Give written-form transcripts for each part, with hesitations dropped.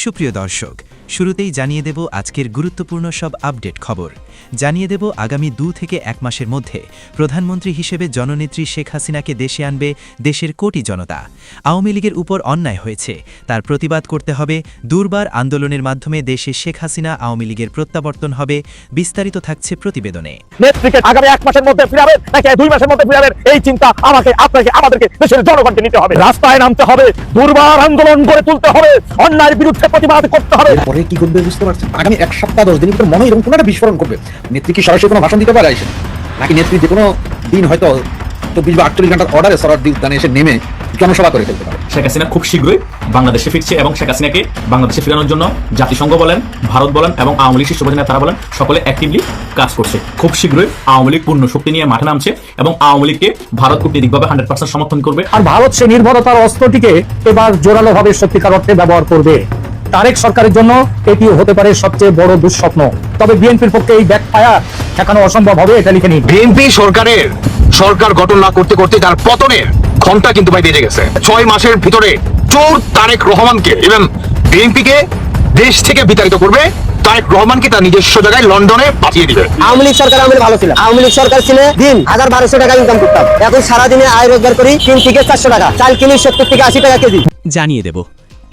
সুপ্রিয় দর্শক, শুরুতেই জানিয়ে দেব আজকের গুরুত্বপূর্ণ সব আপডেট খবর। জানিয়ে দেব আগামী 2 থেকে 1 মাসের মধ্যে প্রধানমন্ত্রী হিসেবে জননেত্রী শেখ হাসিনাকে দেশে আনবে দেশের কোটি জনতা। আওয়ামী লীগের উপর অন্যায় হয়েছে, তার প্রতিবাদ করতে হবে। দুর্বার আন্দোলনের মাধ্যমে দেশে শেখ হাসিনা আওয়ামী লীগের প্রত্যাবর্তন হবে। বিস্তারিত থাকছে প্রতিবেদনে। নেত্রীকে আগামী 1 মাসের মধ্যে ফিরাবেন নাকি 2 মাসের মধ্যে ফিরাবেন, এই চিন্তা আমাকে, আপনাকে, আমাদেরকে, দেশের জনগণকে নিতে হবে। রাস্তায় নামতে হবে, দুর্বার আন্দোলন গড়ে তুলতে হবে, অন্যায়ের বিরুদ্ধে প্রতিবাদ করতে হবে। পরে কি করবে বুঝতে পারছেন? আগামী 1 সপ্তাহ 10 দিনের ভিতরে মনে এরকম কোনো একটা বিস্ফোরণ করবে। নেত্রী কি সরাসরি কোনো ভাষণ দিতে পারে আইসেন, নাকি নেত্রী যে কোনো দিন হয়তো 24 বা 48 ঘন্টার অর্ডারে সরার দিনে এসে নেমে জনসভা করে ফেলতে পারে। শেখ হাসিনা খুব শীঘ্রই বাংলাদেশে ফিরছে এবং শেখ হাসিনাকে বাংলাদেশে ফেরানোর জন্য জাতিসংঘ বলেন, ভারত বলেন এবং আওয়ামী লীগ শীর্ষ নেতারা বলেন, সকলে অ্যাক্টিভলি কাজ করছে। খুব শীঘ্রই আওয়ামী লীগ পূর্ণ শক্তি নিয়ে মাঠে নামছে এবং আওয়ামী লীগকে ভারত কূটনীতিকভাবে 100% সমর্থন করবে। আর ভারত সেই নির্ভরতার অস্ত্রটিকে এবার জোরালোভাবে সত্যিকার অর্থে ব্যবহার করবে। তারেক সরকারের জন্য এটি হতে পারে সবচেয়ে বড় দুঃস্বপ্ন। তবে বিএনপির পক্ষে এই ব্যাকফায়ার ঠেকানো অসম্ভব হবে, এটা লিখে নিন। বিএনপি সরকার গঠন না করতে করতে তার পতনের ঘন্টা কিন্তু ভাই বেজে গেছে। 6 মাসের ভিতরে চোর তারেক রহমানকে এবং বিএনপিকে দেশ থেকে বিতাড়িত করবে। তারেক রহমানকে তার নিজস্ব জায়গায় লন্ডনে পাঠিয়ে দিবে। আওয়ামী লীগ সরকার ভালো ছিল। আওয়ামী লীগ সরকার ছিল দিন 1200 টাকা ইনকাম করতাম, এখন সারাদিনে আয় রোজগার করি 3 থেকে 400 টাকা, চাল কিনি 70 থেকে 80 টাকা কেজি। জানিয়ে দেব,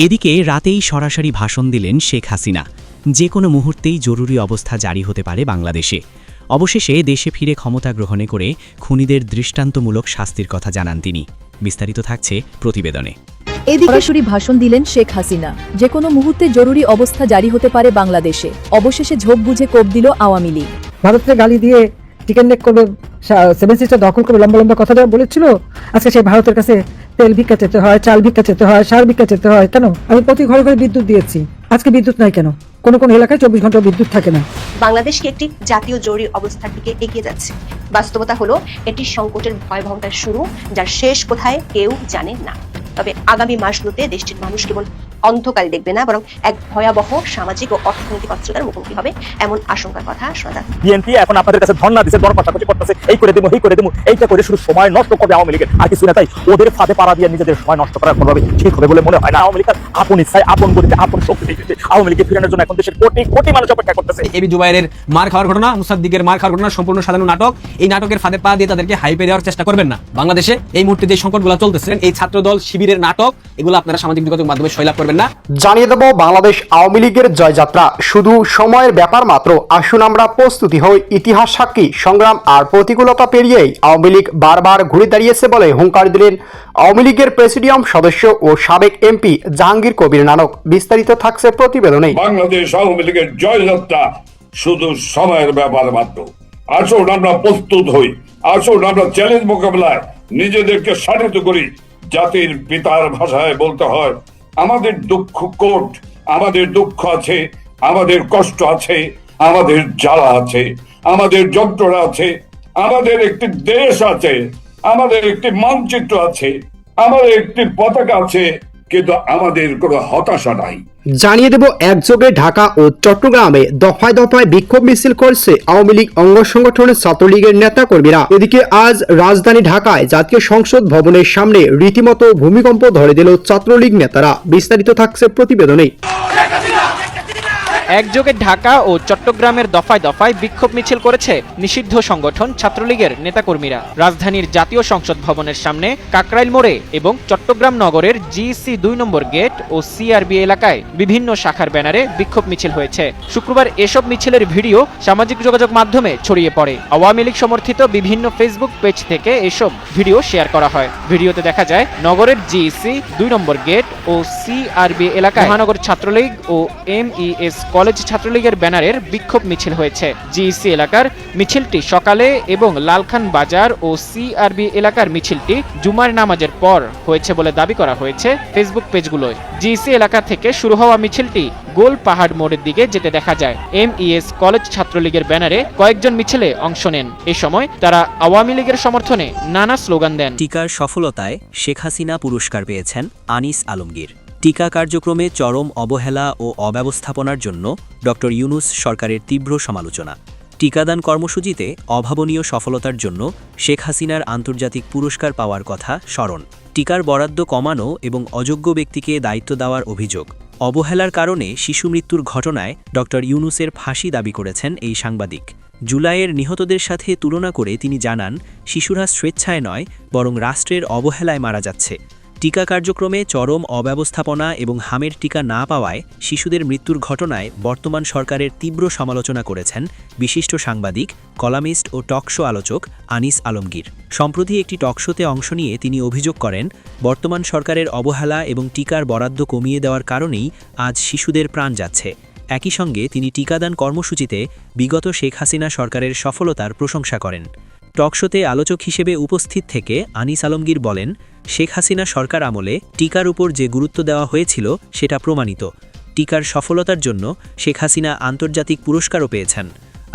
এদিকে রাতেই সরাসরি ভাষণ দিলেন শেখ হাসিনা। যে কোনো মুহূর্তেই জরুরি অবস্থা জারি হতে পারে বাংলাদেশে। অবশেষে দেশে ফিরে ক্ষমতা গ্রহণে করে খুনিদের দৃষ্টান্তমূলক শাস্তির কথা জানান তিনি। বিস্তারিত থাকছে প্রতিবেদনে। এদিকে সরাসরি ভাষণ দিলেন শেখ হাসিনা। যে কোনো মুহূর্তে জরুরি অবস্থা জারি হতে পারে বাংলাদেশে। অবশেষে ঝোপ বুঝে কোপ দিল আওয়ামী লীগ। ভারতকে গালি দিয়ে চিকেন নেক করবে, 7 সিস্টার দখল করবে, লম্বা লম্বা কথা বলেছিল। আজকে সেই ভারতের কাছে তেল ভিক্ষা চেতে হয়, চাল ভিক্ষা চেতে হয়, সার ভিক্ষা চেতে হয়। কেন? আমি প্রতি ঘরে ঘরে বিদ্যুৎ দিয়েছি, আজকে বিদ্যুৎ নাই কেন? কোন কোন এলাকায় 24 ঘন্টা বিদ্যুৎ থাকে না। বাংলাদেশকে একটি জাতীয় জরুরি অবস্থার দিকে এগিয়ে যাচ্ছে। বাস্তবতা হলো এটি সংকটের ভয়াবহতার শুরু, যার শেষ কোথায় কেউ জানে না। তবে আগামী মাসগুলোতে দেশটির মানুষ কেবল অন্ধকারে দেখবে না, বরং এক ভয়াবহ সামাজিক ও অর্থনৈতিক অস্থিরতার মুখোমুখি হবে, এমন আশঙ্কার কথা শোনা যাচ্ছে। বিএনপি এখন আপনাদের কাছে ধর্ণা দিচ্ছে, দরপত্র করতেছে, এই করে দেবো, এই করে দেবো, এইটা করে শুধু সময় নষ্ট করবে আওয়ামী লীগের, আর কিছু না। তাই ওদের ফাঁদে পাড়া দিয়ে নিজেদের সময় নষ্ট করার কোনোভাবে ঠিক হবে বলে মনে হয় না। আওয়ামী লীগ আপন ইচ্ছায়, আপন গতিতে, আপন শক্তি দিচ্ছে আওয়ামী লীগকে ফিরানোর জন্য এখন দেশের কোটি কোটি মানুষ অপেক্ষা করতেছে। এবি জুবাইরের মার খাওয়ার ঘটনা, মুসাদ্দিকের মার খাওয়ার ঘটনা সম্পূর্ণ সাজানো নাটক। এই নাটকের ফাঁদে পা দিয়ে তাদেরকে হাইপে দেওয়ার চেষ্টা করবেন না। বাংলাদেশে এই মুহূর্তে যে সংকটগুলো চলতেছে, এই ছাত্রদল শিবিরের নাটক, এগুলো আপনারা সামাজিক যোগাযোগ মাধ্যমে সয়লাভ করবেন না। জানিয়ে দেব বাংলাদেশ আওয়ামী লীগের জয়যাত্রা শুধু সময়ের ব্যাপার মাত্র। আসুন আমরা প্রস্তুতি হই। ইতিহাস সাক্ষী সংগ্রাম আর প্রতিকূলতা পেরিয়েই আওয়ামী লীগ বারবার ঘুরে দাঁড়িয়েছে বলে হুঙ্কার দিলেন আওয়ামী লীগের প্রেসিডিয়াম সদস্য ও সাবেক এমপি জাহাঙ্গীর কবির নানক। বিস্তারিত থাকছে প্রতিবেদনে। বাংলাদেশ আওয়ামী লীগের জয়যাত্রা শুধু সময়ের ব্যাপার মাত্র। আসুন আমরা প্রস্তুত হই, আসুন আমরা চ্যালেঞ্জ মোকাবেলায় নিজেদেরকে সাধিত করি। জাতির পিতার ভাষায় বলতে হয়, আমাদের দুঃখ কোট, আমাদের দুঃখ আছে, আমাদের কষ্ট আছে, আমাদের জ্বালা আছে, আমাদের যন্ত্রণা আছে, আমাদের একটি দেশ আছে, আমাদের একটি মানচিত্র আছে, আমাদের একটি পতাকা আছে, কিন্তু আমাদের কোনো হতাশা নাই। জানিয়ে দেব একযোগে ঢাকা ও চট্টগ্রামে দফায় দফায় বিক্ষোভ মিছিল করছে আওয়ামী লীগ অঙ্গ সংগঠনের ছাত্রলীগের নেতা কর্মীরা। এদিকে আজ রাজধানী ঢাকায় জাতীয় সংসদ ভবনের সামনে রীতিমতো ভূমিকম্প ধরে দিল ছাত্রলীগ নেতারা। বিস্তারিত থাকছে প্রতিবেদনে। একযোগে ঢাকা ও চট্টগ্রামের দফায় দফায় বিক্ষোভ মিছিল করেছে নিষিদ্ধ সংগঠন ছাত্রলীগের নেতাকর্মীরা। রাজধানীর জাতীয় সংসদ ভবনের সামনে, কাকরাইল মোড়ে এবং চট্টগ্রাম নগরের জিসি 2 নম্বর গেট ও সিআরবি এলাকায় বিভিন্ন শাখার ব্যানারে বিক্ষোভ মিছিল হয়েছে। শুক্রবার এসব মিছিলের ভিডিও সামাজিক যোগাযোগ মাধ্যমে ছড়িয়ে পড়ে। আওয়ামী লীগ সমর্থিত বিভিন্ন ফেসবুক পেজ থেকে এসব ভিডিও শেয়ার করা হয়। ভিডিওতে দেখা যায় নগরের জিসি 2 নম্বর গেট ও সিআরবি এলাকায় মহানগর ছাত্রলীগ ও এমইএস কলেজ ছাত্রলীগের ব্যানারের বিক্ষোভ মিছিল হয়েছে। জিইসি এলাকার মিছিলটি সকালে এবং লালখান বাজার ও সিআরবি এলাকার মিছিলটি জুমার নামাজের পর হয়েছে বলে দাবি করা হয়েছে ফেসবুক পেজগুলোয়। জিইসি এলাকা থেকে শুরু হওয়া মিছিলটি গোল পাহাড় মোড়ের দিকে যেতে দেখা যায়। এমইএস কলেজ ছাত্রলীগের ব্যানারে কয়েকজন মিছিলে অংশ নেন। এ সময় তারা আওয়ামী লীগের সমর্থনে নানা স্লোগান দেন। টিকার সফলতায় শেখ হাসিনা পুরস্কার পেয়েছেন আনিস আলমগীর। টিকা কার্যক্রমে চরম অবহেলা ও অব্যবস্থাপনার জন্য ডক্টর ইউনূস সরকারের তীব্র সমালোচনা। টিকাদান কর্মসূচিতে অভাবনীয় সফলতার জন্য শেখ হাসিনার আন্তর্জাতিক পুরস্কার পাওয়ার কথা স্মরণ। টিকার বরাদ্দ কমানো এবং অযোগ্য ব্যক্তিকে দায়িত্ব দেওয়ার অভিযোগ। অবহেলার কারণে শিশু মৃত্যুর ঘটনায় ডক্টর ইউনুসের ফাঁসি দাবি করেছেন এই সাংবাদিক। জুলাইয়ের নিহতদের সাথে তুলনা করে তিনি জানান, শিশুরা স্বেচ্ছায় নয় বরং রাষ্ট্রের অবহেলায় মারা যাচ্ছে। টিকা কার্যক্রমে চরম অব্যবস্থাপনা এবং হামের টিকা না পাওয়ায় শিশুদের মৃত্যুর ঘটনায় বর্তমান সরকারের তীব্র সমালোচনা করেছেন বিশিষ্ট সাংবাদিক, কলামিস্ট ও টকশো আলোচক আনিস আলমগীর। সম্প্রতি একটি টকশোতে অংশ নিয়ে তিনি অভিযোগ করেন, বর্তমান সরকারের অবহেলা এবং টিকার বরাদ্দ কমিয়ে দেওয়ার কারণেই আজ শিশুদের প্রাণ যাচ্ছে। একই সঙ্গে তিনি টিকাদান কর্মসূচিতে বিগত শেখ হাসিনা সরকারের সফলতার প্রশংসা করেন। টকশোতে আলোচক হিসেবে উপস্থিত থেকে আনিস আলমগীর বলেন, শেখ হাসিনা সরকার আমলে টিকার উপর যে গুরুত্ব দেওয়া হয়েছিল সেটা প্রমাণিত। টিকার সফলতার জন্য শেখ হাসিনা আন্তর্জাতিক পুরস্কারও পেয়েছেন।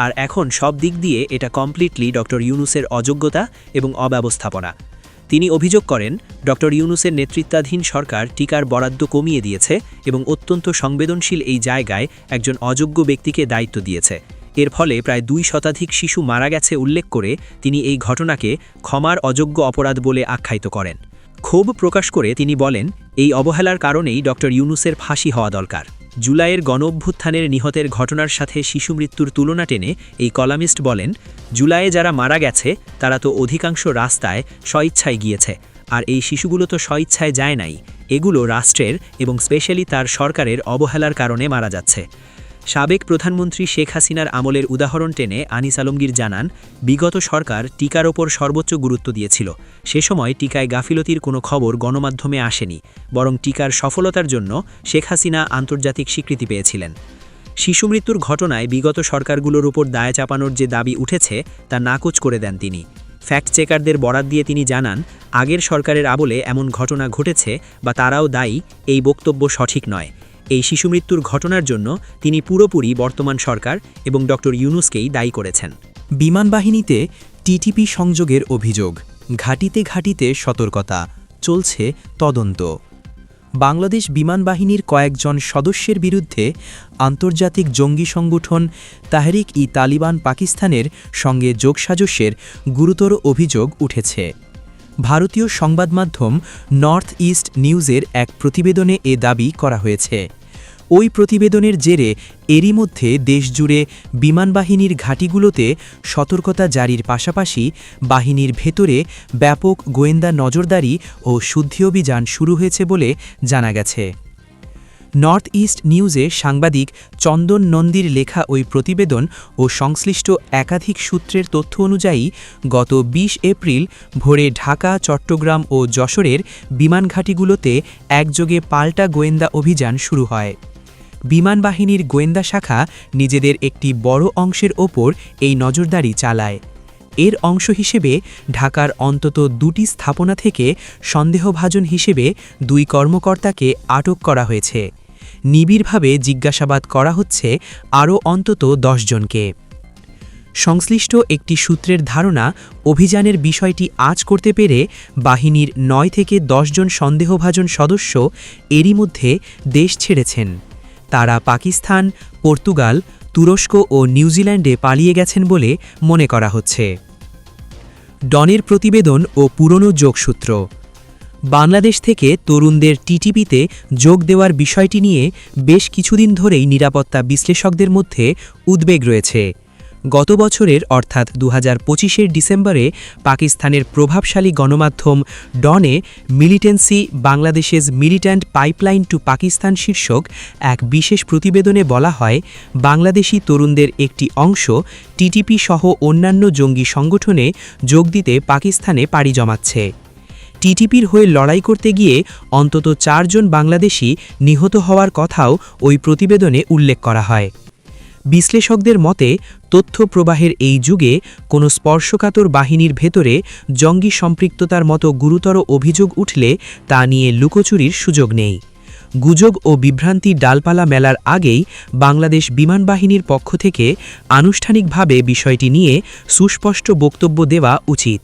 আর এখন সব দিক দিয়ে এটা কমপ্লিটলি ডক্টর ইউনুসের অযোগ্যতা এবং অব্যবস্থাপনা। তিনি অভিযোগ করেন, ডক্টর ইউনুসের নেতৃত্বাধীন সরকার টিকার বরাদ্দ কমিয়ে দিয়েছে এবং অত্যন্ত সংবেদনশীল এই জায়গায় একজন অযোগ্য ব্যক্তিকে দায়িত্ব দিয়েছে। এর ফলে প্রায় 2 শতাধিক শিশু মারা গেছে উল্লেখ করে তিনি এই ঘটনাকে ক্ষমার অযোগ্য অপরাধ বলে আখ্যায়িত করেন। ক্ষোভ প্রকাশ করে তিনি বলেন, এই অবহেলার কারণেই ডক্টর ইউনুসের ফাঁসি হওয়া দরকার। জুলাইয়ের গণঅভ্যুত্থানের নিহতের ঘটনার সাথে শিশু মৃত্যুর তুলনা টেনে এই কলামিস্ট বলেন, জুলাইয়ে যারা মারা গেছে তারা তো অধিকাংশ রাস্তায় স্বইচ্ছায় গিয়েছে, আর এই শিশুগুলো তো স্বইচ্ছায় যায় নাই, এগুলো রাষ্ট্রের এবং স্পেশালি তার সরকারের অবহেলার কারণে মারা যাচ্ছে। সাবেক প্রধানমন্ত্রী শেখ হাসিনার আমলের উদাহরণ টেনে আনিস আলমগীর জানান, বিগত সরকার টিকার ওপর সর্বোচ্চ গুরুত্ব দিয়েছিল। সে সময় টিকায় গাফিলতির কোনো খবর গণমাধ্যমে আসেনি, বরং টিকার সফলতার জন্য শেখ হাসিনা আন্তর্জাতিক স্বীকৃতি পেয়েছিলেন। শিশু মৃত্যুর ঘটনায় বিগত সরকারগুলোর উপর দায় চাপানোর যে দাবি উঠেছে তা নাকচ করে দেন তিনি। ফ্যাক্ট চেকারদের বরাত দিয়ে তিনি জানান, আগের সরকারের আমলে এমন ঘটনা ঘটেছে বা তারাও দায়ী, এই বক্তব্য সঠিক নয়। এই শিশু মৃত্যুর ঘটনার জন্য তিনি পুরোপুরি বর্তমান সরকার এবং ডক্টর ইউনুসকেই দায়ী করেছেন। বিমান বাহিনীতে টিটিপি সংযোগের অভিযোগ, ঘাঁটিতে ঘাঁটিতে সতর্কতা, চলছে তদন্ত। বাংলাদেশ বিমান বাহিনীর কয়েকজন সদস্যের বিরুদ্ধে আন্তর্জাতিক জঙ্গি সংগঠন তাহরিক-ই-তালিবান পাকিস্তানের সঙ্গে যোগসাজশের গুরুতর অভিযোগ উঠেছে। ভারতীয় সংবাদমাধ্যম নর্থ ইস্ট নিউজের এক প্রতিবেদনে এ দাবি করা হয়েছে। ওই প্রতিবেদনের জেরে এরই মধ্যে দেশজুড়ে বিমান বাহিনীর ঘাঁটিগুলোতে সতর্কতা জারির পাশাপাশি বাহিনীর ভেতরে ব্যাপক গোয়েন্দা নজরদারি ও শুদ্ধি অভিযান শুরু হয়েছে বলে জানা গেছে। নর্থ ইস্ট নিউজে সাংবাদিক চন্দন নন্দীর লেখা ওই প্রতিবেদন ও সংশ্লিষ্ট একাধিক সূত্রের তথ্য অনুযায়ী গত 20 এপ্রিল ভোরে ঢাকা, চট্টগ্রাম ও যশোরের বিমান ঘাঁটিগুলোতে একযোগে পাল্টা গোয়েন্দা অভিযান শুরু হয়। বিমান বাহিনীর গোয়েন্দা শাখা নিজেদের একটি বড় অংশের ওপর এই নজরদারি চালায়। এর অংশ হিসেবে ঢাকার অন্তত 2টি স্থাপনা থেকে সন্দেহভাজন হিসেবে 2 কর্মকর্তাকে আটক করা হয়েছে। নিবিড়ভাবে জিজ্ঞাসাবাদ করা হচ্ছে আরও অন্তত 10 জনকে। সংশ্লিষ্ট একটি সূত্রের ধারণা, অভিযানের বিষয়টি আঁচ করতে পেরে বাহিনীর 9 থেকে 10 জন সন্দেহভাজন সদস্য এরই মধ্যে দেশ ছেড়েছেন। তারা পাকিস্তান, পর্তুগাল, তুরস্ক ও নিউজিল্যান্ডে পালিয়ে গেছেন বলে মনে করা হচ্ছে। ডনের প্রতিবেদন ও পুরনো যোগসূত্র। বাংলাদেশ থেকে তরুণদের টিটিপিতে যোগ দেওয়ার বিষয়টি নিয়ে বেশ কিছুদিন ধরেই নিরাপত্তা বিশ্লেষকদের মধ্যে উদ্বেগ রয়েছে। গত বছরের অর্থাৎ 2025-এর ডিসেম্বরে পাকিস্তানের প্রভাবশালী গণমাধ্যম ডনে মিলিটেন্সি বাংলাদেশের মিলিট্যান্ট পাইপলাইন টু পাকিস্তান শীর্ষক এক বিশেষ প্রতিবেদনে বলা হয়, বাংলাদেশি তরুণদের একটি অংশ টিটিপি সহ অন্যান্য জঙ্গি সংগঠনে যোগ দিতে পাকিস্তানে পাড়ি জমাচ্ছে। টিটিপির হয়ে লড়াই করতে গিয়ে অন্তত 4 জন বাংলাদেশি নিহত হওয়ার কথাও ওই প্রতিবেদনে উল্লেখ করা হয়। বিশ্লেষকদের মতে, তথ্য প্রবাহের এই যুগে কোনো স্পর্শকাতর বাহিনীর ভেতরে জঙ্গি সম্পৃক্ততার মতো গুরুতর অভিযোগ উঠলে তা নিয়ে লুকোচুরির সুযোগ নেই। গুজব ও বিভ্রান্তি ডালপালা মেলার আগেই বাংলাদেশ বিমান বাহিনীর পক্ষ থেকে আনুষ্ঠানিকভাবে বিষয়টি নিয়ে সুস্পষ্ট বক্তব্য দেওয়া উচিত।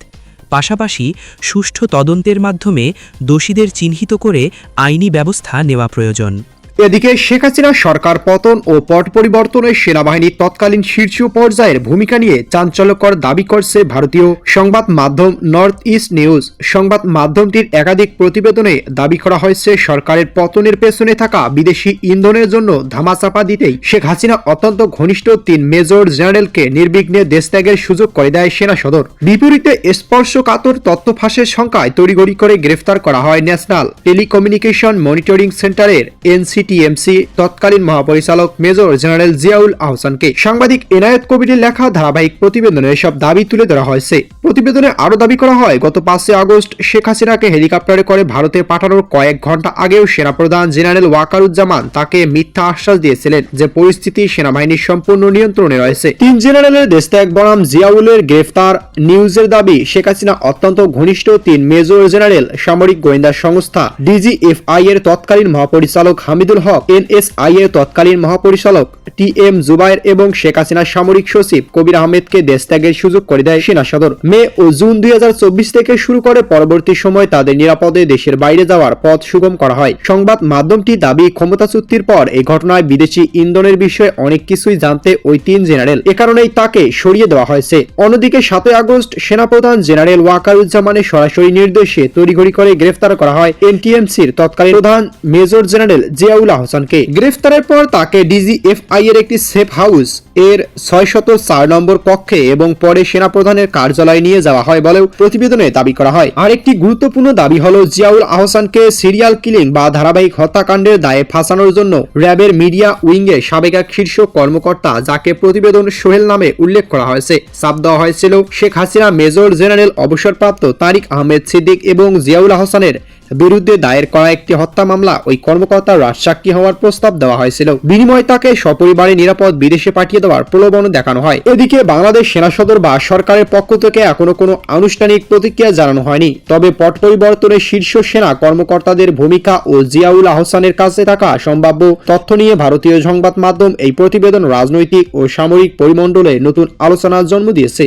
পাশাপাশি সুষ্ঠু তদন্তের মাধ্যমে দোষীদের চিহ্নিত করে আইনি ব্যবস্থা নেওয়া প্রয়োজন। এদিকে শেখ হাসিনা সরকার পতন ও পট পরিবর্তনে সেনাবাহিনীর তৎকালীন শীর্ষ পর্যায়ের ভূমিকা নিয়ে চাঞ্চল্যকর দাবি করছে ভারতীয় সংবাদ মাধ্যম নর্থ ইস্ট নিউজ। সংবাদ মাধ্যমটির একাধিক প্রতিবেদনে দাবি করা হয়েছে সরকারের পতনের পেছনে থাকা বিদেশি ইন্ধনের জন্য ধামাচাপা দিতেই শেখ হাসিনা অত্যন্ত ঘনিষ্ঠ 3 মেজর জেনারেলকে নির্বিঘ্নে দেশত্যাগের সুযোগ করে দেয় সেনা সদর। বিপরীতে স্পর্শকাতর তথ্য ফাঁসের সংখ্যায় তড়িঘড়ি করে গ্রেফতার করা হয় ন্যাশনাল টেলিকমিউনিকেশন মনিটরিং সেন্টারের এনসিটিএমসি তৎকালীন মহাপরিচালক মেজর জেনারেল জিয়াউল আহসানকে। সাংবাদিক এনায়েত কবিরের লেখা ধারাবাহিক প্রতিবেদনে এসব দাবি তুলে ধরা হয়েছে। প্রতিবেদনে আরো দাবি করা হয়, গত 5 আগস্ট শেখ হাসিনাকে হেলিকপ্টারে করে ভারতে পাঠানোর কয়েক ঘন্টা আগেও সেনাপ্রধান জেনারেল ওয়াকারুজ্জামান তাকে মিথ্যা আশ্বাস দিয়েছিলেন যে পরিস্থিতি সেনাবাহিনীর সম্পূর্ণ নিয়ন্ত্রণে রয়েছে। 3 জেনারেলের দেশত্যাগ বনাম জিয়াউলের গ্রেফতার। নিউজের দাবি, শেখ হাসিনা অত্যন্ত ঘনিষ্ঠ 3 মেজর জেনারেল সামরিক গোয়েন্দা সংস্থা ডিজিএফআই এর তৎকালীন মহাপরিচালক হামিদুল হক, এনএসআই এর তৎকালীন মহাপরিচালক টিএম জুবায়ের এবং শেখ হাসিনার সামরিক সচিব কবির আহমেদকে দেশত্যাগের সুযোগ করে দেয় সেনা সদর। মে ও জুন 2024 থেকে শুরু করে পরবর্তী সময় তাদের নিরাপদে দেশের বাইরে যাওয়ার পথ সুগম করা হয়। সংবাদ মাধ্যমটি দাবি, ক্ষমতাচ্যুতির পর এই ঘটনায় বিদেশি ইন্ধনের বিষয়ে অনেক কিছুই জানতে ওই 3 জেনারেল, এ কারণেই তাকে সরিয়ে দেওয়া হয়েছে। অন্যদিকে 7 আগস্ট সেনাপ্রধান জেনারেল ওয়াকারুজ্জামানের সরাসরি নির্দেশে তড়িঘড়ি করে গ্রেফতার করা হয় এনটিএমসির তৎকালীন প্রধান মেজর জেনারেল জিয়াউল আহসানকে। গ্রেফতারের পর তাকে ডিজিএফআই এর একটি সেফ হাউস এর 604 নম্বর কক্ষে এবং পরে সেনাপ্রধানের কার্যালয়ে নিয়ে যাওয়া হয় বলেও প্রতিবেদনে দাবি করা হয়। আরেকটি গুরুত্বপূর্ণ দাবি হলো, জিয়াউল আহসানকে সিরিয়াল কিলিং বা ধারাবাহিক হত্যাকাণ্ডের দায়ে ফাঁসানোর জন্য র্যাবের মিডিয়া উইংয়ের সাবেক এক শীর্ষ কর্মকর্তা, যাকে প্রতিবেদন সোহেল নামে উল্লেখ করা হয়েছে, চাপ দেওয়া হয়েছিল শেখ হাসিনা মেজর জেনারেল অবসরপ্রাপ্ত তারিক আহমেদ সিদ্দিক এবং জিয়াউল আহসানের বিরুদ্ধে দায়ের করা একটি হত্যা মামলা ওই কর্মকর্তার রাজসাক্ষী হওয়ার প্রস্তাব দেওয়া হয়েছিল। বিনিময়ে তাকে সপরিবারে নিরাপদ বিদেশে পাঠিয়ে দেওয়ার প্রলোভন দেখানো হয়। এদিকে বাংলাদেশ সেনা সদর বা সরকারের পক্ষ থেকে এখনো কোনো আনুষ্ঠানিক প্রতিক্রিয়া জানানো হয়নি। তবে পট পরিবর্তনের শীর্ষ সেনা কর্মকর্তাদের ভূমিকা ও জিয়াউল আহসানের কাছে থাকা সম্ভাব্য তথ্য নিয়ে ভারতীয় সংবাদ মাধ্যম এই প্রতিবেদন রাজনৈতিক ও সামরিক পরিমণ্ডলে নতুন আলোচনার জন্ম দিয়েছে।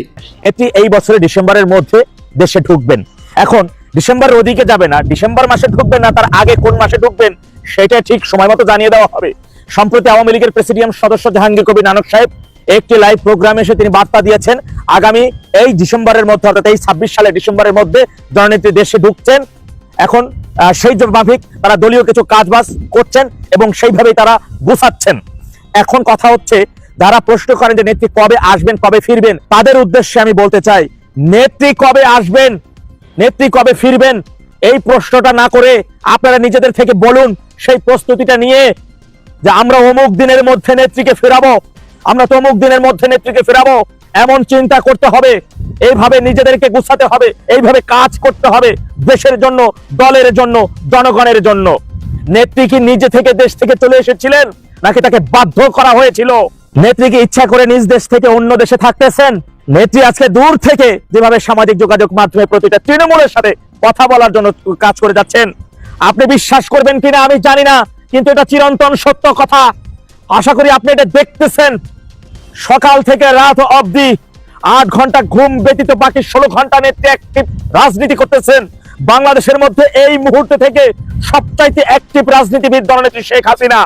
এটি এই বছরের ডিসেম্বরের মধ্যে দেশে ঢুকবেন। এখন ডিসেম্বরের ওদিকে যাবে না, ডিসেম্বর মাসে ঢুকবেন না, তার আগে কোন মাসে ঢুকবেন সেটা ঠিক সময় মতো জানিয়ে দেওয়া হবে। সম্প্রতি আওয়ামী লীগের প্রেসিডিয়াম সদস্য জাহাঙ্গীর কবির নানক সাহেব একটি লাইভ প্রোগ্রামে এসে তিনি বার্তা দিয়েছেন, আগামী এই ডিসেম্বরের মধ্যে, অর্থাৎ এই 26 সালের ডিসেম্বরের মধ্যে জননেত্রী দেশে ঢুকছেন। এখন সেই মাফিক তারা দলীয় কিছু কাজবাজ করছেন এবং সেইভাবেই তারা গুছাচ্ছেন। এখন কথা হচ্ছে, যারা প্রশ্ন করেন যে নেত্রী কবে আসবেন, কবে ফিরবেন, তাদের উদ্দেশ্যে আমি বলতে চাই, নেত্রী কবে আসবেন, নেত্রী কবে ফিরবেন, এই প্রশ্নটা না করে আপনারা নিজেদের থেকে বলুন সেই প্রস্তুতিটা নিয়ে যে আমরা অমুক দিনের মধ্যে নেত্রীকে ফেরাবো, আমরা তো অমুক দিনের মধ্যে নেত্রীকে ফেরাবো, এমন চিন্তা করতে হবে। এইভাবে নিজেদেরকে গুছাতে হবে, এইভাবে কাজ করতে হবে দেশের জন্য, দলের জন্য, জনগণের জন্য। নেত্রী কি নিজে থেকে দেশ থেকে চলে এসেছিলেন নাকি তাকে বাধ্য করা হয়েছিল? নেত্রী কি ইচ্ছা করে নিজ দেশ থেকে অন্য দেশে থাকতেছেন? নেত্রী আজকে দূর থেকে যেভাবে সামাজিক যোগাযোগ মাধ্যমে প্রতিটা তৃণমূলের সাথে কথা বলার জন্য কাজ করে যাচ্ছেন, আপনি বিশ্বাস করবেন কিনা আমি জানি না, কিন্তু এটা চিরন্তন সত্য কথা। আশা করি আপনি এটা দেখতেছেন। সকাল থেকে রাত অবধি 8 ঘন্টা ঘুম ব্যতীত বাকি 16 ঘন্টা নেত্রী অ্যাক্টিভ রাজনীতি করতেছেন। বাংলাদেশের মধ্যে এই মুহূর্তে থেকে সবচাইতে অ্যাক্টিভ রাজনীতিবিদ জননেত্রী শেখ হাসিনা।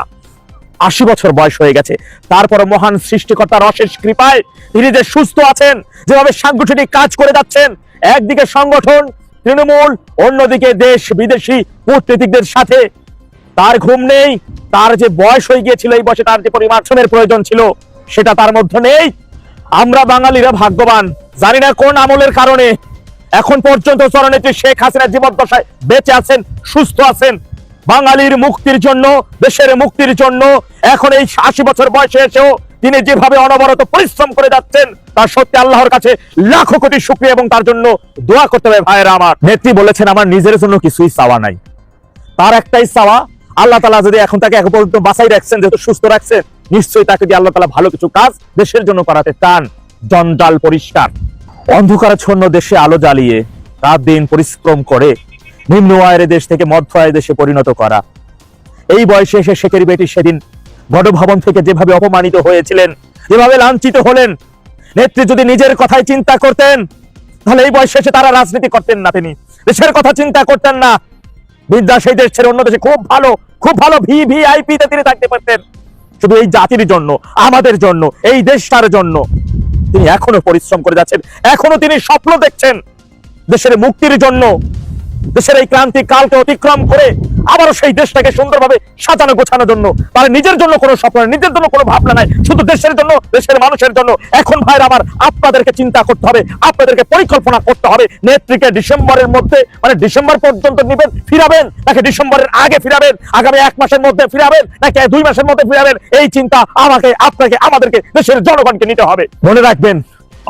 80 বছর বয়স হয়ে গেছে, তারপর মহান সৃষ্টিকর্তার অশেষ কৃপায় তিনি যে সুস্থ আছেন, যেভাবে সাংগঠনিক কাজ করে যাচ্ছেন, একদিকে সংগঠন তৃণমূল, অন্যদিকে দেশ বিদেশি কূটনীতিকদের সাথে, তার ঘুম নেই। তার যে বয়স হয়ে গিয়েছিল, এই বয়সে তার যে পরিমাণ শ্রমের প্রয়োজন ছিল সেটা তার মধ্যে নেই। আমরা বাঙালিরা ভাগ্যবান, জানি না কোন আমলের কারণে এখন পর্যন্ত জননেত্রী শেখ হাসিনা জীবদ্দশায় বেঁচে আছেন, সুস্থ আছেন। বাঙালির মুক্তির জন্য, দেশের মুক্তির জন্য এখন এই 80 বছর বয়সে এসেও তিনি যেভাবে অনবরত পরিশ্রম করে যাচ্ছেন, তার সত্যি আল্লাহর কাছে লাখো কোটি শুকরিয়া এবং তার জন্য দোয়া করতে হবে। ভাইয়েরা আমার, নেত্রী বলেছেন আমার নিজের জন্য কিছুই চাওয়া নাই, তার একটাই চাওয়া, আল্লাহ তাআলা যদি এখন তাকে এখন পর্যন্ত বাঁচাই রাখছেন, যেহেতু সুস্থ রাখছেন, নিশ্চয়ই তাকে দিয়ে আল্লাহ তাআলা ভালো কিছু কাজ দেশের জন্য করাতে চান। জঞ্জাল পরিষ্কার, অন্ধকারাচ্ছন্ন দেশে আলো জ্বালিয়ে রাত দিন পরিশ্রম করে নিম্ন আয়ের দেশ থেকে মধ্য আয়ের দেশে পরিণত করা। এই বয়সে এসে শেখের বেটি সেদিন গণভবন থেকে যেভাবে অপমানিত হয়েছিলেন, যেভাবে লাঞ্ছিত হলেন, নেত্রী যদি নিজের কথাই চিন্তা করতেন তাহলে এই বয়সে এসে তারা রাজনীতি করতেন না, তিনি দেশের কথা চিন্তা করতেন না। বিদ্যা সেই দেশ ছেড়ে অন্য দেশে খুব ভালো খুব ভালো ভিভিআইপি তে তিনি থাকতে পারতেন। শুধু এই জাতির জন্য, আমাদের জন্য, এই দেশটার জন্য তিনি এখনো পরিশ্রম করে যাচ্ছেন, এখনো তিনি স্বপ্ন দেখছেন দেশের মুক্তির জন্য, দেশের এই ক্রান্তি কালকে অতিক্রম করে আবারও সেই দেশটাকে সুন্দরভাবে সাজানো গোছানোর জন্য। তার নিজের জন্য কোনো স্বপ্ন নাই, নিজের জন্য কোনো ভাবনা নাই, শুধু দেশের জন্য, দেশের মানুষের জন্য। এখন ভাইরা আমার, আপনাদেরকে চিন্তা করতে হবে, আপনাদেরকে পরিকল্পনা করতে হবে। নেত্রীকে ডিসেম্বরের মধ্যে, মানে ডিসেম্বর পর্যন্ত নিবেন, ফিরাবেন নাকি ডিসেম্বরের আগে ফিরাবেন, আগামী 1 মাসের মধ্যে ফিরাবেন নাকি 2 মাসের মধ্যে ফিরাবেন, এই চিন্তা আমাকে, আপনাকে, আমাদেরকে, দেশের জনগণকে নিতে হবে। মনে রাখবেন,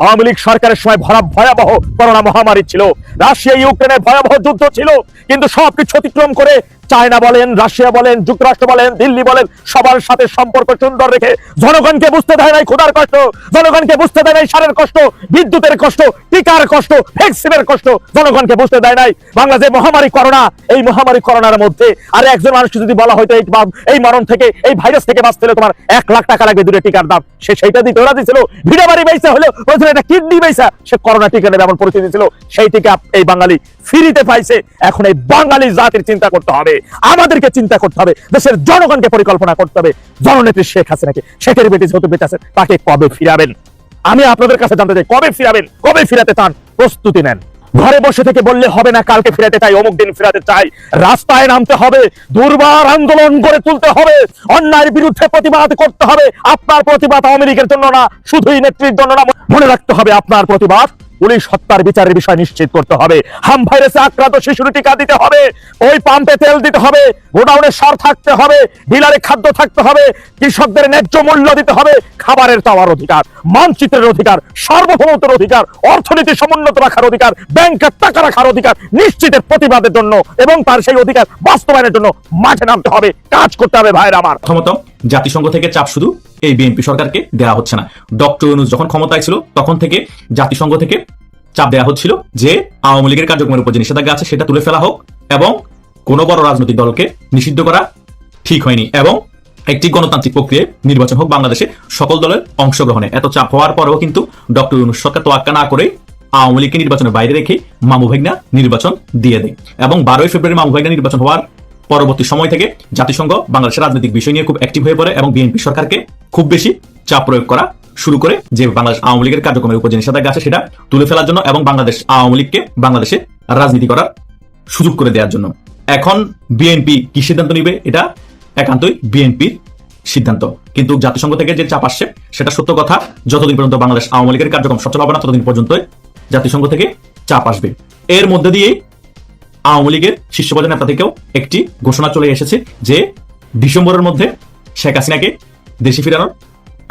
আওয়ামী লীগ সরকারের সময় ভয়াবহ করোনা মহামারী ছিল, রাশিয়া ইউক্রেনের ভয়াবহ যুদ্ধ ছিল, কিন্তু সবকিছু অতিক্রম করে চায়না বলেন, রাশিয়া বলেন, যুক্তরাষ্ট্র বলেন, দিল্লি বলেন, সবার সাথে সম্পর্ক সুন্দর রেখে জনগণকে বুঝতে দেয় নাই ক্ষুধার কষ্ট, জনগণকে বুঝতে দেয় নাই সারের কষ্ট, বিদ্যুতের কষ্ট, টিকার কষ্ট, ভ্যাকসিনের কষ্ট, জনগণকে বুঝতে দেয় নাই। বাংলাদেশে মহামারী করোনা, এই মহামারী করোনার মধ্যে আর একজন মানুষকে যদি বলা হয়তো এই মরণ থেকে, এই ভাইরাস থেকে বাঁচতে হলে তোমার 1 লাখ টাকা লাগবে 2 টিকার দাম, সে সেইটা দিতে রাজি ছিল। ভিড়া বাড়ি বেচা হলো, একটা কিডনি বেচা, সে করোনা টিকা নেবে এমন পরিস্থিতি ছিল। সেই টিকা এই বাঙালি ফ্রিতে পাইছে। এখন এই বাঙালি জাতির চিন্তা করতে হবে, আমাদেরকে চিন্তা করতে হবে, দেশের জনগণকে পরিকল্পনা করতে হবে। জননেত্রী শেখ হাসিনাকে, শেখের বেটি যেহেতু বেঁচে আছে, তাকে কবে ফিরাবেন? আমি আপনাদের কাছে জানতে চাই, কবে ফিরাবেন? কবে ফিরাতে চান? প্রস্তুতি নেন। ঘরে বসে থেকে বললে হবে না কালকে ফিরাতে চাই, অমুক দিন ফিরাতে চাই। রাস্তায় নামতে হবে, দুর্বার আন্দোলন গড়ে তুলতে হবে, অন্যায়ের বিরুদ্ধে প্রতিবাদ করতে হবে। আপনার প্রতিবাদ আওয়ামী লীগের জন্য না, শুধুই নেত্রীর জন্য না। মনে রাখতে হবে, আপনার প্রতিবাদ পুলিশ হত্যার বিচারের বিষয় নিশ্চিত করতে হবে। হাম ভাইরাসে আক্রান্ত শিশুর টিকা দিতে হবে, ওই পাম্পে তেল দিতে হবে, গোডাউনে সার থাকতে হবে, ডিলারে খাদ্য থাকতে হবে, কৃষকদের ন্যায্য মূল্য দিতে হবে, খাবারের চাওয়ার অধিকার, মানচিত্রের অধিকার, সার্বভৌমত্বের অধিকার, অর্থনীতি সমুন্নত রাখার অধিকার, ব্যাংকের টাকা রাখার অধিকার নিশ্চিতের প্রতিবাদের জন্য এবং তার সেই অধিকার বাস্তবায়নের জন্য মাঠে নামতে হবে, কাজ করতে হবে ভাইরা আমার। প্রথমত জাতিসংঘ থেকে চাপ শুধু এই বিএনপি সরকারকে দেওয়া হচ্ছে না। ডক্টর ইউনূস যখন ক্ষমতায় ছিল তখন থেকে জাতিসংঘ থেকে চাপ দেওয়া হচ্ছিল যে আওয়ামী লীগের কার্যক্রমের উপর যে নিষেধাজ্ঞা আছে সেটা তুলে ফেলা হোক এবং কোনো বড় রাজনৈতিক দলকে নিষিদ্ধ করা ঠিক হয়নি এবং একটি গণতান্ত্রিক প্রক্রিয়ায় নির্বাচন হোক বাংলাদেশে সকল দলের অংশগ্রহণে। এত চাপ হওয়ার পরেও কিন্তু ডক্টর ইউনূস সরকার তোয়াক্কা না করে আওয়ামী লীগকে নির্বাচনের বাইরে রেখে মামু ভাইগনা নির্বাচন দিয়ে দেয় এবং 12ই ফেব্রুয়ারি মামু ভাইগনা নির্বাচন হওয়ার পরবর্তী সময় থেকে জাতিসংঘ বাংলাদেশের রাজনৈতিক বিষয় নিয়ে খুব অ্যাক্টিভ হয়ে পড়ে এবং বিএনপি সরকারকে খুব বেশি চাপ প্রয়োগ করা শুরু করে যে বাংলাদেশ আওয়ামী লীগের কার্যক্রমের উপর যে নিষেধাজ্ঞা আছে সেটা তুলে ফেলার জন্য এবং বাংলাদেশ আওয়ামী লীগকে বাংলাদেশে রাজনীতি করার সুযোগ করে দেওয়ার জন্য। এখন বিএনপি কি সিদ্ধান্ত নিবে এটা একান্তই বিএনপির সিদ্ধান্ত, কিন্তু জাতিসংঘ থেকে যে চাপ আসছে সেটা সত্য কথা। যতদিন পর্যন্ত বাংলাদেশ আওয়ামী লীগের কার্যক্রম সচল হবে না ততদিন পর্যন্ত জাতিসংঘ থেকে চাপ আসবে। এর মধ্যে দিয়ে আওয়ামী লীগের শীর্ষ পর্যায়ের নেতা থেকেও একটি ঘোষণা চলে এসেছে যে ডিসেম্বরের মধ্যে শেখ হাসিনাকে দেশে ফিরানোর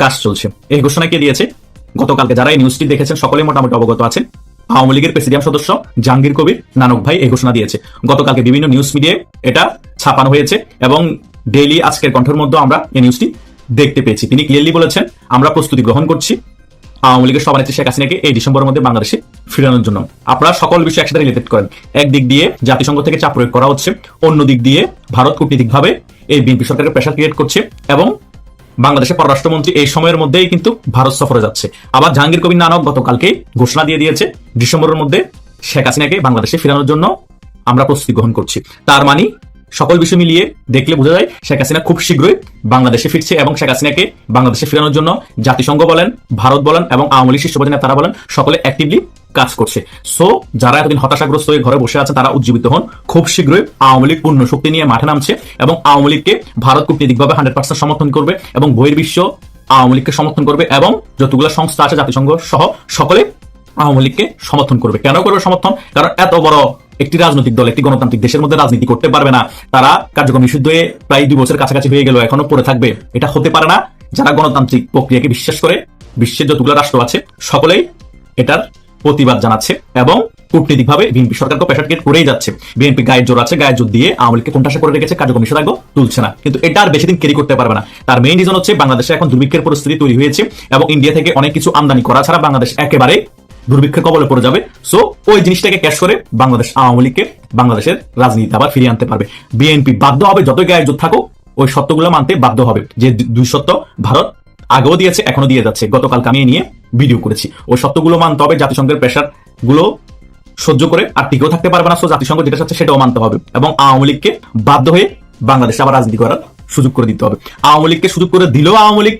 কাজ চলছে। এই ঘোষণা কে দিয়েছে? গতকালকে যারা এই নিউজটি দেখেছেন সকলে মোটামুটি অবগত আছেন। আওয়ামী লীগের প্রেসিডিয়াম সদস্য জাহাঙ্গীর কবির নানক ভাই এই ঘোষণা দিয়েছে। গতকালকে বিভিন্ন নিউজ মিডিয়ায় এটা ছাপানো হয়েছে এবং ডেইলি আজকের কণ্ঠের মধ্যে আমরা এই নিউজটি দেখতে পেয়েছি। তিনি ক্লিয়ারলি বলেছেন, আমরা প্রস্তুতি গ্রহণ করছি আওয়ামী লীগের সভানেত্রী শেখ হাসিনাকে এই ডিসেম্বরের মধ্যে বাংলাদেশে ফিরানোর জন্য। আপনারা সকল বিষয় একসাথে রিলেটেড করেন। একদিক দিয়ে জাতিসংঘ থেকে চাপ প্রয়োগ করা হচ্ছে, অন্য দিক দিয়ে ভারত কূটনীতিকভাবে এই বিএনপি সরকারের প্রেশার ক্রিয়েট করছে এবং বাংলাদেশের পররাষ্ট্রমন্ত্রী এই সময়ের মধ্যেই কিন্তু ভারত সফরে যাচ্ছে। আবার জাহাঙ্গীর কবির নানক গতকালকে ঘোষণা দিয়ে দিয়েছে ডিসেম্বরের মধ্যে শেখ হাসিনাকে বাংলাদেশে ফিরানোর জন্য আমরা প্রস্তুতি গ্রহণ করছি। তার মানে সকল বিষয় মিলিয়ে দেখলে বোঝা যায় শেখ হাসিনা খুব শীঘ্রই বাংলাদেশে ফিরছে এবং শেখ হাসিনাকে বাংলাদেশে ফিরানোর জন্য জাতিসংঘ বলেন, ভারত বলেন এবং আওয়ামী লীগ শীর্ষ পর্যায়ের নেতারা বলেন সকলে অ্যাক্টিভলি কাজ করছে। সো যারা এতদিন হতাশাগ্রস্ত হয়ে ঘরে বসে আছেন তারা উজ্জীবিত হন। খুব শীঘ্রই আওয়ামী লীগ পূর্ণ শক্তি নিয়ে মাঠে নামছে এবং আওয়ামী লীগকে ভারত কূটনীতিকভাবে 100% সমর্থন করবে এবং বহির্বিশ্ব আওয়ামী লীগকে সমর্থন করবে এবং যতগুলো সংস্থা আছে জাতিসংঘ সহ সকলে আওয়ামী লীগকে সমর্থন করবে। কেন করবে সমর্থন? কারণ এত বড় একটি রাজনৈতিক দল একটি গণতান্ত্রিক দেশের মধ্যে রাজনীতি করতে পারবে না, তারা কার্যক্রম নিষিদ্ধ হয়ে প্রায় 2 বছরের কাছাকাছি হয়ে গেল, এখনো পড়ে থাকবে, এটা হতে পারে না। যারা গণতান্ত্রিক প্রক্রিয়াকে বিশ্বাস করে বিশ্বের যতগুলো রাষ্ট্র আছে সকলেই এটার প্রতিবাদ জানাচ্ছে এবং কূটনীতিকভাবে বিএনপি সরকারকে প্রেশার ক্রিয়েট করেই যাচ্ছে। বিএনপি গায়ের জোর আছে, গায়ের জোর দিয়ে আওয়ামী লীগকে কোণঠাসা করে রেখেছে, কার্যক্রম নিষেধাজ্ঞা তুলছে না, কিন্তু এটা আর বেশি দিন ক্যারি করতে পারবে না। তার মেইন রিজন হচ্ছে বাংলাদেশে এখন দুর্ভিক্ষের পরিস্থিতি তৈরি হয়েছে এবং ইন্ডিয়া থেকে অনেক কিছু আমদানি করা ছাড়া বাংলাদেশ একেবারে দুর্ভিক্ষের কবলে পড়ে যাবে। সো ওই জিনিসটাকে ক্যাশ করে বাংলাদেশ আওয়ামী লীগকে বাংলাদেশের রাজনীতি আবার ফিরিয়ে আনতে পারবে। বিএনপি বাধ্য হবে, যতই গায়ের জোর থাকুক ওই সত্যগুলো মানতে বাধ্য হবে যে 2 সত্য ভারত আগেও দিয়েছে, এখনো দিয়ে যাচ্ছে। গতকালকে আমি নিয়ে ভিডিও করেছি, ওই সত্যগুলো মানতে হবে। জাতিসংঘের প্রেশার গুলো সহ্য করে আর টিকেও থাকতে পারবে না। সো জাতিসংঘ যেটা চাচ্ছে সেটাও মানতে হবে এবং আওয়ামী লীগকে বাধ্য হয়ে বাংলাদেশে আবার রাজনীতি করার সুযোগ করে দিতে হবে। আওয়ামী লীগকে সুযোগ করে দিলেও আওয়ামী লীগ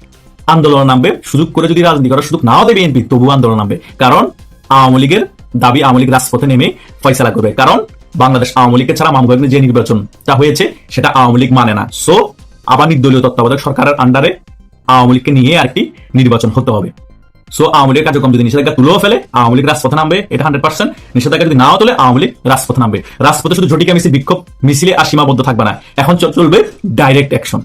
আন্দোলন নামবে, সুযোগ করে যদি রাজনীতি করার সুযোগ নাও দেবে বিএনপি, তবুও আন্দোলন নামবে। কারণ আওয়ামী লীগের দাবি আওয়ামী লীগ রাজপথে নেমে ফয়সালা করবে। কারণ বাংলাদেশ আওয়ামী লীগের ছাড়া মামুন যে নির্বাচনটা হয়েছে সেটা আওয়ামী লীগ মানে না। সো আবার নির্দলীয় তত্ত্বাবধায়ক সরকারের আন্ডারে আওয়ামী লীগকে নিয়ে আর কি নির্বাচন হতে হবে। সো আওয়ামী লীগের কার্যক্রম যদি নিষেধাজ্ঞা তুলেও ফেলে আওয়ামী লীগ রাজপথে নামবে, এটা 100%। নিষেধাজ্ঞা যদি নাও তোলে আওয়ামী লীগ রাজপথে নামবে। রাজপথে শুধু ঝটিকা মিছিল বিক্ষোভ মিছিলে আর সীমাবদ্ধ থাকবে না, এখন চলবে ডাইরেক্ট অ্যাকশন।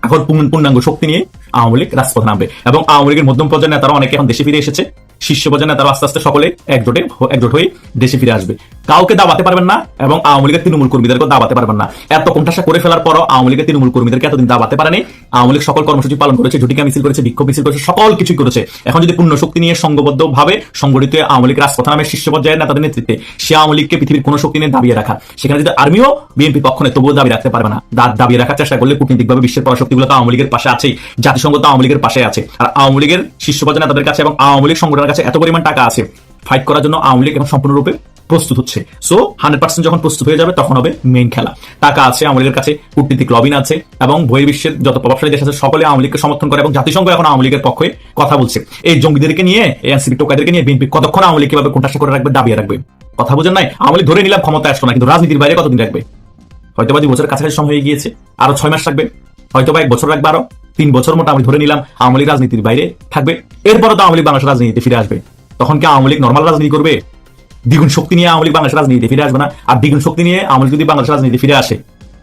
এখন পূর্ণাঙ্গ শক্তি নিয়ে আওয়ামী লীগ রাজপথে নামবে এবং আওয়ামী লীগের মধ্যম পর্যায়ের নেতারা অনেকে এখন দেশে ফিরে এসেছে। শীর্ষ পর্যায়ের নেতারা আস্তে আস্তে সকলে একজোট হয়ে দেশে ফিরে আসবে। কাউকে দাবাতে পারবেন না এবং আওয়ামী লীগের তৃণমূল কর্মীদেরকে দাবাতে পারবেন না। এত কোণঠাসা করে ফেলার পরও আওয়ামী লীগের তৃণমূল কর্মীদেরকে এতদিন দাবাতে পারেনি। আওয়ামী লীগ সকল কর্মসূচি পালন করেছে, ঝটিকা মিছিল করেছে, বিক্ষোভ মিছিল করেছে, সকল কিছুই করেছে। এখন যদি পূর্ণ শক্তি নিয়ে সংঘবদ্ধ ভাবে সংগঠিত আওয়ামী লীগ রাজপথে নামে শীর্ষ পর্যায়ের নেতাদের নেতৃত্বে, সে আওয়ামী লীগকে পৃথিবীর কোন শক্তি নিয়ে দাবিয়ে রাখা, সেখানে যদি আর্মিও বিএনপি পক্ষ নেয় তবুও দাবি রাখতে পারবে না। দাবিয়ে রাখার চেষ্টা করলে কূটনীতিকভাবে বিশ্বের পরাশক্তিগুলো তো আওয়ামী লীগের পাশে আছেই, জাতিসংঘ তো আওয়ামী লীগের পাশে আছে। আর আওয়ামী লীগের শীর্ষ পর্যায়ের নেতাদের কাছে এবং আওয়ামী লীগ সংগঠনের কাছে এত পরিমাণ টাকা আছে, ফাইট করার জন্য আওয়ামী লীগ এখন সম্পূর্ণরূপে প্রস্তুত হচ্ছে। সো 100% যখন প্রস্তুত হয়ে যাবে তখন হবে মেইন খেলা। টাকা আছে আওয়ামী লীগের কাছে, কূটনীতিক লবিন আছে এবং বহির্বিশ্বের যত প্রভাবশালী দেশ আছে সকলে আওয়ামী লীগকে সমর্থন করে এবং জাতিসংঘ এখন আওয়ামী লীগের পক্ষে কথা বলছে। এই জঙ্গিদেরকে নিয়ে, এই এনসিপি টোকাইদেরকে নিয়ে বিএনপি কতক্ষণ আওয়ামী লীগ কিভাবে কোণঠাসা করে রাখবে, দাবিয়ে রাখবে। কথা বুঝেন নাই? আওয়ামী লীগ ধরে নিলাম ক্ষমতা আসলো না, কিন্তু রাজনীতির বাইরে কতদিন রাখবে? হয়তো বা 2 বছরের কাছাকাছি সময় হয়ে গিয়েছে, আরো 6 মাস রাখবে, হয়তো বা 1 বছর রাখবে, আরো 3 বছর মোটামুটি ধরে নিলাম আওয়ামী লীগ রাজনীতির বাইরে থাকবে। এরপরে তো আওয়ামী লীগ বাংলাদেশের রাজনীতিতে ফিরে আসবে। তখন কি আওয়ামী লীগ নর্মাল রাজনীতি করবে? দ্বিগুণ শক্তি নিয়ে আওয়ামী লীগ বাংলাদেশের রাজনীতিতে ফিরে আসবে না। আর দ্বিগুণ শক্তি নিয়ে আওয়ামী লীগ যদি বাংলাদেশের রাজনীতি ফিরে আসে,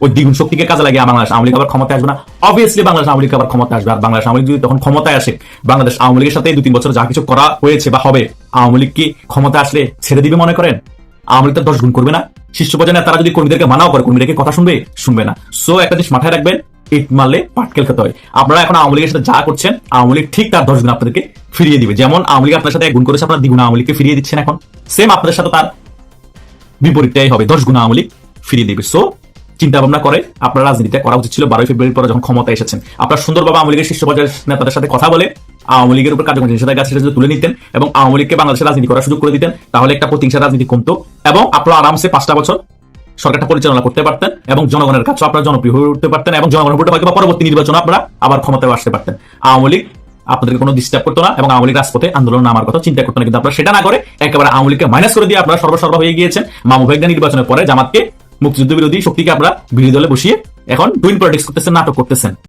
ওই দ্বিগুণ শক্তিকে কাজে লাগিয়ে বাংলাদেশ আওয়ামী লীগ আবার ক্ষমতায় আসবে না। অবভিয়াসলি বাংলাদেশ আওয়ামী লীগ আবার ক্ষমতায় আসবে। আর বাংলাদেশ আওয়ামী লীগ যদি তখন ক্ষমতায় আসে, বাংলাদেশ আওয়ামী লীগের সাথে 2-3 বছর যা কিছু করা হয়েছে বা হবে, আওয়ামী লীগ কি ক্ষমতা আসলে ছেড়ে দিবে মনে করেন? আওয়ামী লীগ তো 10 গুণ করবে না। শীর্ষ পর্যায়ে তারা যদি কর্মীদেরকে মানাও করে, কর্মীদেরকে কথা শুনবে না। সো একটা জিনিস মাথায় রাখবেন, ইট মারলে পাটকেল খেতে হয়। আপনারা এখন আওয়ামী লীগের সাথে যা করছেন, আওয়ামী লীগ ঠিক তার 10 গুণ আপনাদেরকে ফিরিয়ে দিবে। যেমন আওয়ামী লীগ আপনার সাথে 1 গুণ করেছে, আপনারা 2 গুণ আওয়ামী লীগকে ফিরিয়ে দিচ্ছেন। এখন সেম আপনাদের সাথে তার বিপরীতটাই হবে, 10 গুণ আওয়ামী লীগ ফিরিয়ে দিবে। সো চিন্তা ভাবনা করে আপনার রাজনীতিটা করা উচিত ছিল 12 ফেব্রুয়ারির পরে যখন ক্ষমতা এসেছেন। আপনারা সুন্দরভাবে আওয়ামী লীগের শীর্ষ পর্যায়ের নেতাদের সাথে কথা বলে আওয়ামী লীগের উপর কার্যক্রম নিষেধাজ্ঞা যদি তুলে নিতেন এবং আওয়ামী লীগকে বাংলাদেশের রাজনীতি করার সুযোগ করে দিতেন, তাহলে একটা প্রতিহিংসা রাজনীতি কমতো এবং আপনারা আরামসে 5টা বছর সরকারটা পরিচালনা করতে পারতেন এবং জনগণের কাছে আপনারা জনপ্রিয় হয়ে উঠতে পারতেন এবং জনগণের ভোটে হয়তো পরবর্তী নির্বাচনে আপনারা আবার ক্ষমতায় আসতে পারতেন। আওয়ামী লীগ আপনাদেরকে কোনো ডিস্টার্ব করতো না এবং আওয়ামী লীগ রাজপথে আন্দোলন নামার কথা চিন্তা করতো না। কিন্তু আপনারা সেটা না করে একেবারে আওয়ামী লীগকে মাইনাস করে দিয়ে আপনারা সর্বসর্বা হয়ে গিয়েছেন। মামুন ভাইগা নির্বাচনের পরে জামাতকে, মুক্তিযুদ্ধ বিরোধী শক্তিকে আপনারা বিরোধী দলে বসিয়ে এখন টুইন পলিটিক্স করতেছেন, নাটক করতেছেন।